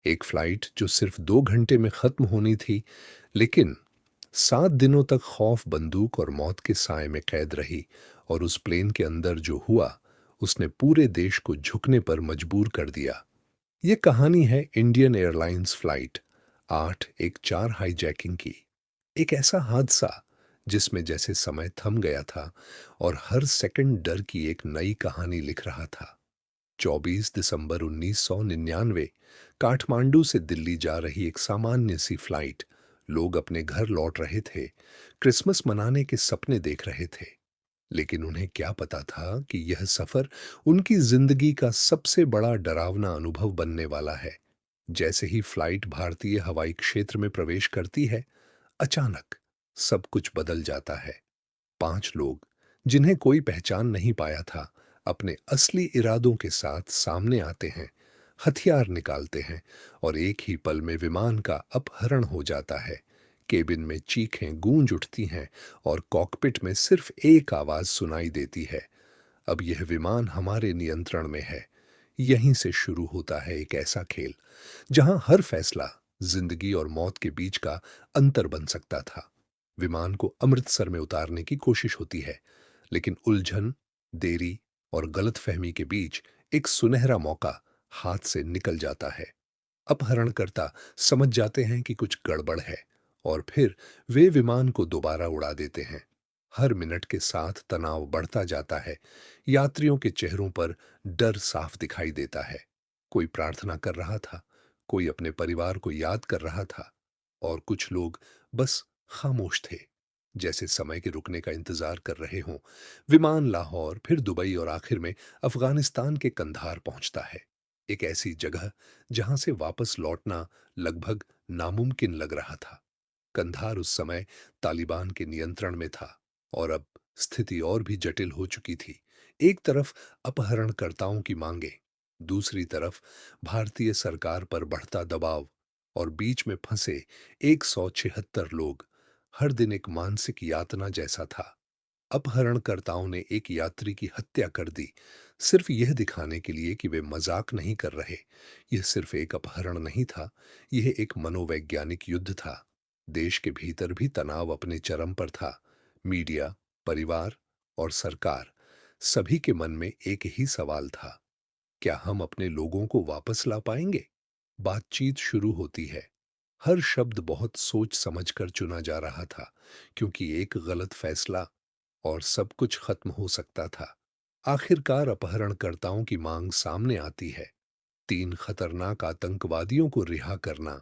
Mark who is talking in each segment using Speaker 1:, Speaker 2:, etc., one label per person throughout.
Speaker 1: एक फ्लाइट जो सिर्फ 2 घंटे में खत्म होनी थी, लेकिन 7 दिनों तक खौफ, बंदूक और मौत के साए में कैद रही। और उस प्लेन के अंदर जो हुआ, उसने पूरे देश को झुकने पर मजबूर कर दिया। ये कहानी है इंडियन एयरलाइंस फ्लाइट 8 एक चार हाईजैकिंग की। एक ऐसा हादसा जिसमें जैसे समय थम गया था और हर सेकंड डर की एक नई कहानी लिख रहा था। 24 दिसंबर 1999, काठमांडू से दिल्ली जा रही एक सामान्य सी फ्लाइट। लोग अपने घर लौट रहे थे, क्रिसमस मनाने के सपने देख रहे थे। लेकिन उन्हें क्या पता था कि यह सफर उनकी जिंदगी का सबसे बड़ा डरावना अनुभव बनने वाला है। जैसे ही फ्लाइट भारतीय हवाई क्षेत्र में प्रवेश करती है, अचानक सब कुछ बदल जाता है। 5 लोग, जिन्हें कोई पहचान नहीं पाया था, अपने असली इरादों के साथ सामने आते हैं, हथियार निकालते हैं और एक ही पल में विमान का अपहरण हो जाता है। केबिन में चीखें गूंज उठती हैं और कॉकपिट में सिर्फ एक आवाज सुनाई देती है, अब यह विमान हमारे नियंत्रण में है। यहीं से शुरू होता है एक ऐसा खेल जहां हर फैसला जिंदगी और मौत के बीच का अंतर बन सकता था। विमान को अमृतसर में उतारने की कोशिश होती है, लेकिन उलझन, देरी और गलतफहमी के बीच एक सुनहरा मौका हाथ से निकल जाता है। अपहरणकर्ता समझ जाते हैं कि कुछ गड़बड़ है और फिर वे विमान को दोबारा उड़ा देते हैं। हर मिनट के साथ तनाव बढ़ता जाता है। यात्रियों के चेहरों पर डर साफ दिखाई देता है। कोई प्रार्थना कर रहा था, कोई अपने परिवार को याद कर रहा था और कुछ लोग बस खामोश थे, जैसे समय के रुकने का इंतजार कर रहे हों। विमान लाहौर, फिर दुबई और आखिर में अफगानिस्तान के कंधार पहुंचता है। एक ऐसी जगह जहां से वापस लौटना लगभग नामुमकिन लग रहा था। कंधार उस समय तालिबान के नियंत्रण में था और अब स्थिति और भी जटिल हो चुकी थी। एक तरफ अपहरणकर्ताओं की मांगे, दूसरी तरफ भारतीय सरकार पर बढ़ता दबाव और बीच में फंसे 176 लोग। हर दिन एक मानसिक यातना जैसा था। अपहरणकर्ताओं ने एक यात्री की हत्या कर दी, सिर्फ यह दिखाने के लिए कि वे मजाक नहीं कर रहे। यह सिर्फ एक अपहरण नहीं था, यह एक मनोवैज्ञानिक युद्ध था। देश के भीतर भी तनाव अपने चरम पर था। मीडिया, परिवार और सरकार, सभी के मन में एक ही सवाल था, क्या हम अपने लोगों को वापस ला पाएंगे? बातचीत शुरू होती है। हर शब्द बहुत सोच समझकर चुना जा रहा था, क्योंकि एक गलत फैसला और सब कुछ खत्म हो सकता था। आखिरकार अपहरणकर्ताओं की मांग सामने आती है, 3 खतरनाक आतंकवादियों को रिहा करना।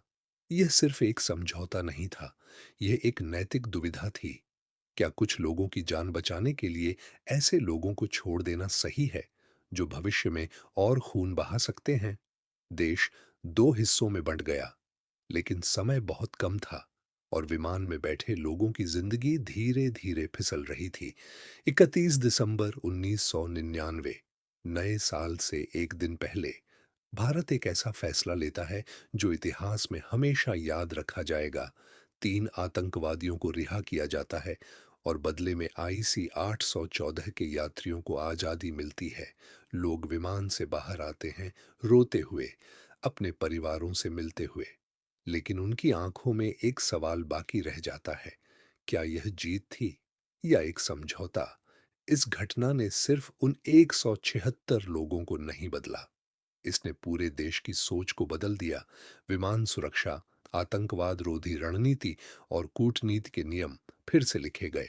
Speaker 1: यह सिर्फ एक समझौता नहीं था, यह एक नैतिक दुविधा थी। क्या कुछ लोगों की जान बचाने के लिए ऐसे लोगों को छोड़ देना सही है, जो भविष्य में और खून बहा सकते हैं? देश 2 हिस्सों में बंट गया, लेकिन समय बहुत कम था और विमान में बैठे लोगों की जिंदगी धीरे धीरे फिसल रही थी। 31 दिसंबर 1999, नए साल से एक दिन पहले, भारत एक ऐसा फैसला लेता है जो इतिहास में हमेशा याद रखा जाएगा। 3 आतंकवादियों को रिहा किया जाता है और बदले में IC 814 के यात्रियों को आजादी मिलती है। लोग विमान से बाहर आते हैं, रोते हुए, अपने परिवारों से मिलते हुए। लेकिन उनकी आंखों में एक सवाल बाकी रह जाता है, क्या यह जीत थी या एक समझौता? इस घटना ने सिर्फ उन 176 लोगों को नहीं बदला, इसने पूरे देश की सोच को बदल दिया। विमान सुरक्षा, आतंकवाद रोधी रणनीति और कूटनीति के नियम फिर से लिखे गए।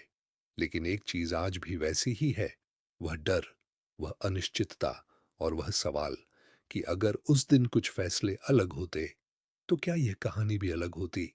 Speaker 1: लेकिन एक चीज आज भी वैसी ही है, वह डर, वह अनिश्चितता और वह सवाल कि अगर उस दिन कुछ फैसले अलग होते, तो क्या यह कहानी भी अलग होती?